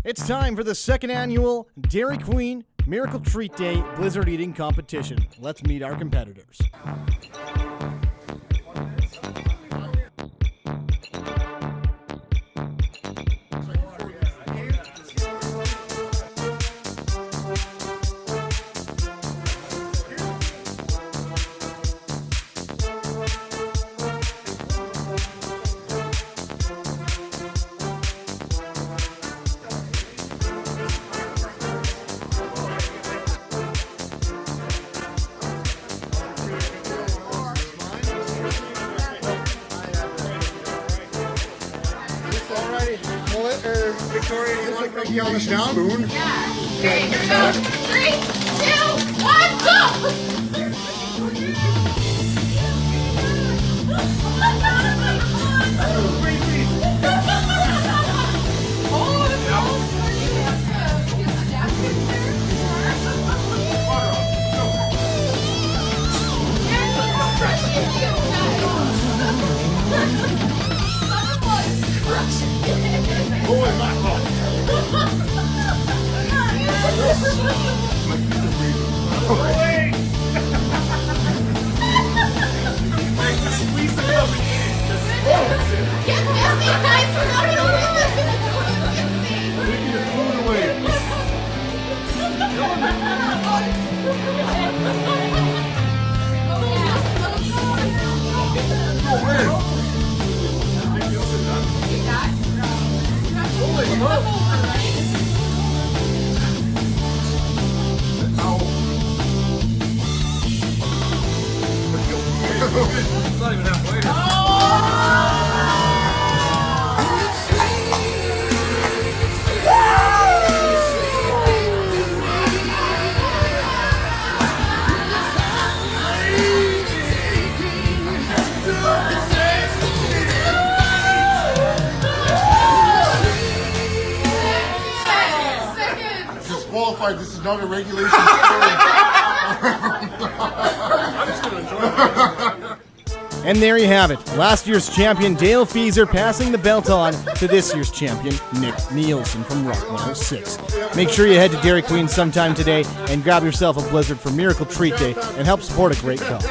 It's time for the second annual Dairy Queen Miracle Treat Day Blizzard Eating Competition. Let's meet our competitors. Victoria, you want to make you on the spoon? Yeah. Okay, here we go. 3, 2, 1, go! It's not even halfway. Disqualified. This is not a regulation sport. I'm just going to enjoy it. And there you have it. Last year's champion Dale Feser passing the belt on to this year's champion Nick Nielsen from Rock 106. Make sure you head to Dairy Queen sometime today and grab yourself a Blizzard for Miracle Treat Day and help support a great cause.